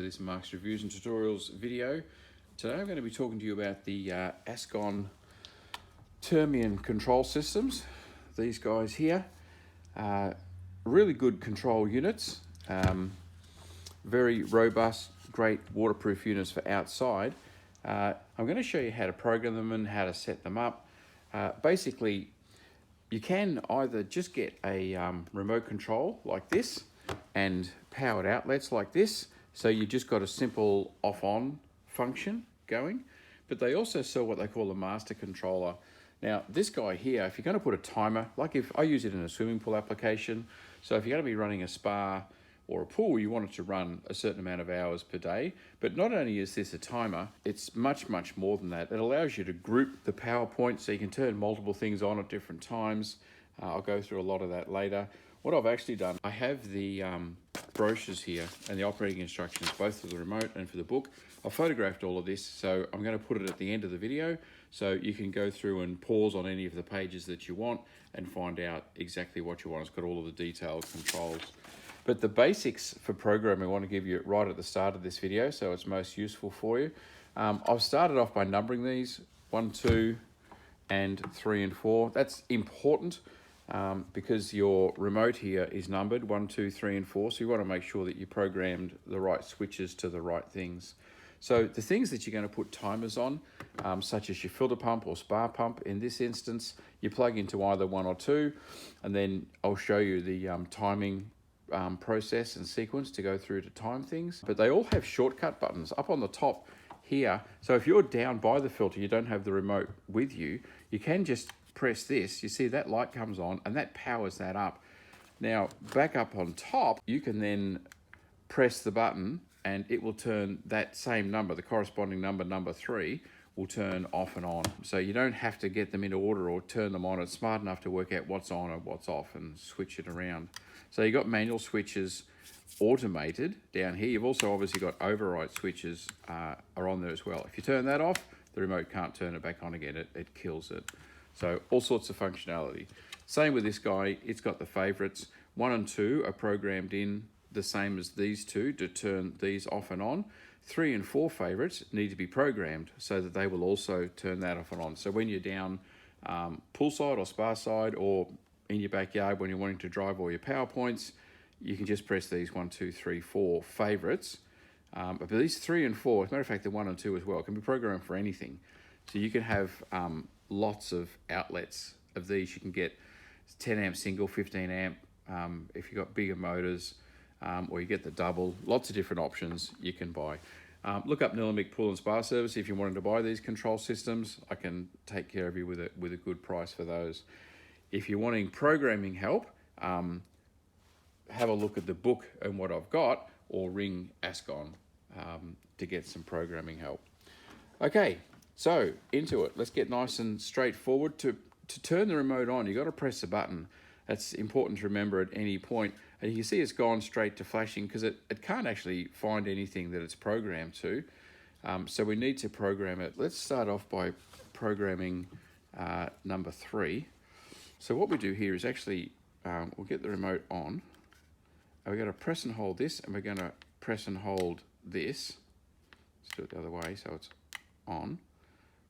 to this Marks Reviews and Tutorials video. Today I'm going to be talking to you about the Ascon Turmion control systems. These guys here are really good control units, very robust, great waterproof units for outside. I'm going to show you how to program them and how to set them up. Basically, you can either just get a remote control like this and powered outlets like this, so you just got a simple off-on function going, but they also sell what they call a master controller. Now this guy here, if you're going to put a timer, like if I use it in a swimming pool application, so if you're going to be running a spa or a pool, you want it to run a certain amount of hours per day. But not only is this a timer, it's much more than that. It allows you to group the PowerPoint so you can turn multiple things on at different times. I'll go through a lot of that later. What I've actually done, I have the brochures here and the operating instructions, both for the remote and for the book. I've photographed all of this, so I'm going to put it at the end of the video so you can go through and pause on any of the pages that you want and find out exactly what you want. It's got all of the detailed controls. But the basics for programming I want to give you right at the start of this video, so it's most useful for you. I've started off by numbering these 1, 2, and 3 and 4. That's important because your remote here is numbered 1, 2, 3, and 4. So you want to make sure that you programmed the right switches to the right things. So the things that you're going to put timers on, such as your filter pump or spa pump, in this instance, you plug into either 1 or 2, and then I'll show you the timing process and sequence to go through to time things. But they all have shortcut buttons up on the top here. So if you're down by the filter, you don't have the remote with you, you can just press this. You see that light comes on and that powers that up. Now back up on top, you can then press the button and it will turn that same number, the corresponding number, number 3, will turn off and on. So you don't have to get them in order or turn them on. It's smart enough to work out what's on and what's off and switch it around. So you've got manual switches automated down here. You've also obviously got override switches are on there as well. If you turn that off, the remote can't turn it back on again. It kills it. So all sorts of functionality. Same with this guy, it's got the favorites. 1 and 2 are programmed in the same as these two to turn these off and on. 3 and 4 favorites need to be programmed so that they will also turn that off and on. So when you're down poolside or spa side or in your backyard when you're wanting to drive all your PowerPoints, you can just press these 1, 2, 3, 4 favorites. But these 3 and 4, as a matter of fact, the 1 and 2 as well, can be programmed for anything. So you can have lots of outlets of these. You can get 10 amp single, 15 amp, if you've got bigger motors, or you get the double. Lots of different options you can buy. Look up Nillumbik Pool and Spa Service if you're wanting to buy these control systems. I can take care of you with a good price for those. If you're wanting programming help, have a look at the book and what I've got, or ring Ascon to get some programming help. Okay, so into it. Let's get nice and straightforward. To turn the remote on, you've got to press the button. That's important to remember at any point. And you can see it's gone straight to flashing because it can't actually find anything that it's programmed to. So we need to program it. Let's start off by programming number 3. So what we do here is actually, we'll get the remote on. And we're going to press and hold this, and we're going to press and hold this. Let's do it the other way so it's on.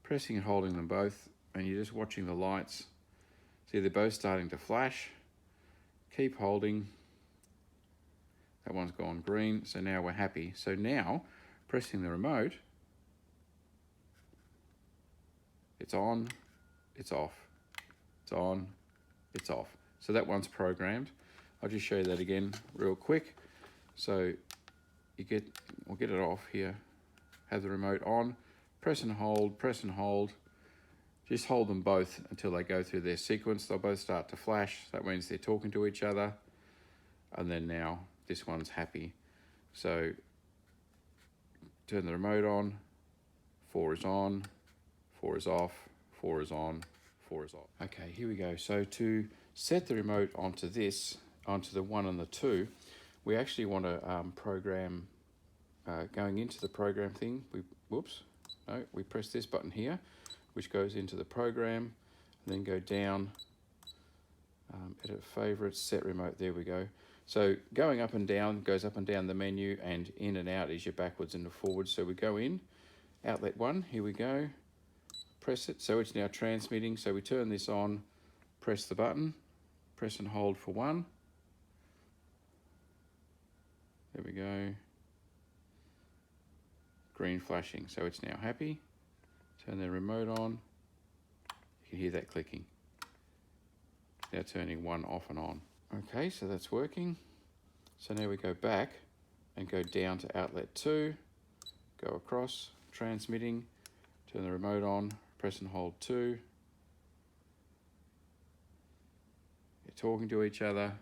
Pressing and holding them both, and you're just watching the lights. See, they're both starting to flash. Keep holding. That one's gone green, so now we're happy. So now, pressing the remote, it's on, it's off. It's on, it's off. So that one's programmed. I'll just show you that again real quick. So we'll get it off here. Have the remote on, press and hold, press and hold. Just hold them both until they go through their sequence. They'll both start to flash. That means they're talking to each other. And then now this one's happy. So turn the remote on. 4 is on, 4 is off, 4 is on, 4 is off. Okay, here we go. So to set the remote onto this, onto the 1 and the 2, we actually want to program, going into the program thing, we press this button here, which goes into the program, and then go down, edit favorites, set remote, there we go. So going up and down goes up and down the menu, and in and out is your backwards and the forwards. So we go in, outlet 1, here we go, press it, so it's now transmitting. So we turn this on, press the button, press and hold for 1. There we go. Green flashing, so it's now happy. Turn the remote on. You can hear that clicking. It's now turning 1 off and on. Okay, so that's working. So now we go back and go down to outlet 2, go across, transmitting, turn the remote on, press and hold 2. They're talking to each other,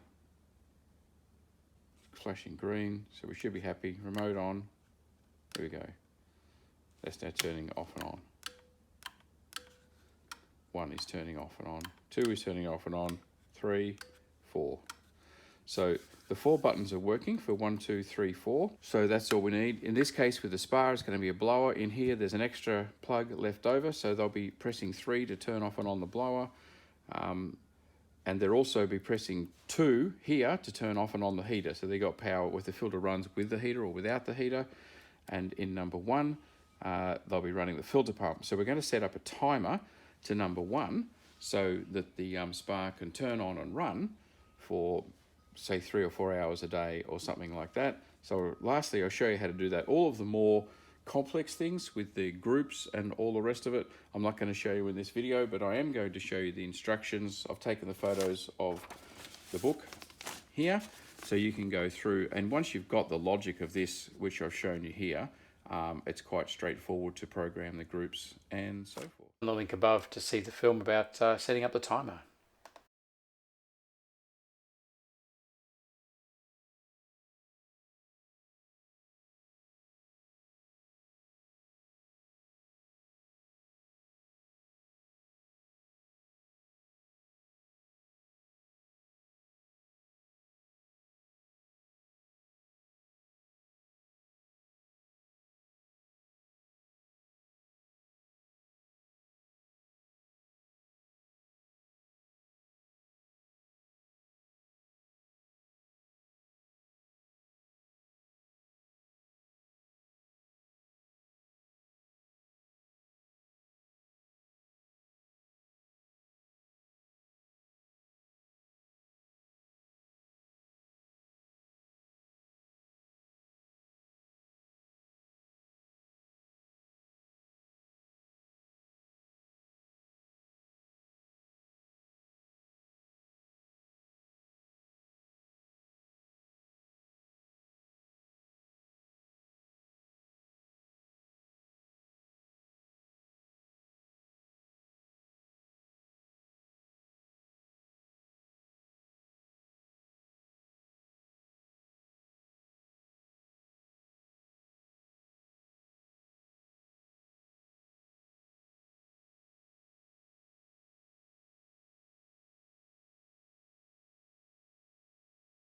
flashing green, so we should be happy. Remote on, there we go. That's now turning off and on. 1 is turning off and on, 2 is turning off and on, 3, 4. So the 4 buttons are working for 1, 2, 3, 4. So that's all we need. In this case with the spar, it's going to be a blower. In here there's an extra plug left over, so they'll be pressing 3 to turn off and on the blower. And they'll also be pressing 2 here to turn off and on the heater. So they got power with the filter runs with the heater or without the heater. And in number 1, they'll be running the filter pump. So we're going to set up a timer to number 1 so that the spar can turn on and run for say 3 or 4 hours a day or something like that. So lastly, I'll show you how to do that. All of the more complex things with the groups and all the rest of it, I'm not going to show you in this video, but I am going to show you the instructions. I've taken the photos of the book here, so you can go through, and once you've got the logic of this, which I've shown you here, it's quite straightforward to program the groups and so forth. On the link above to see the film about setting up the timer.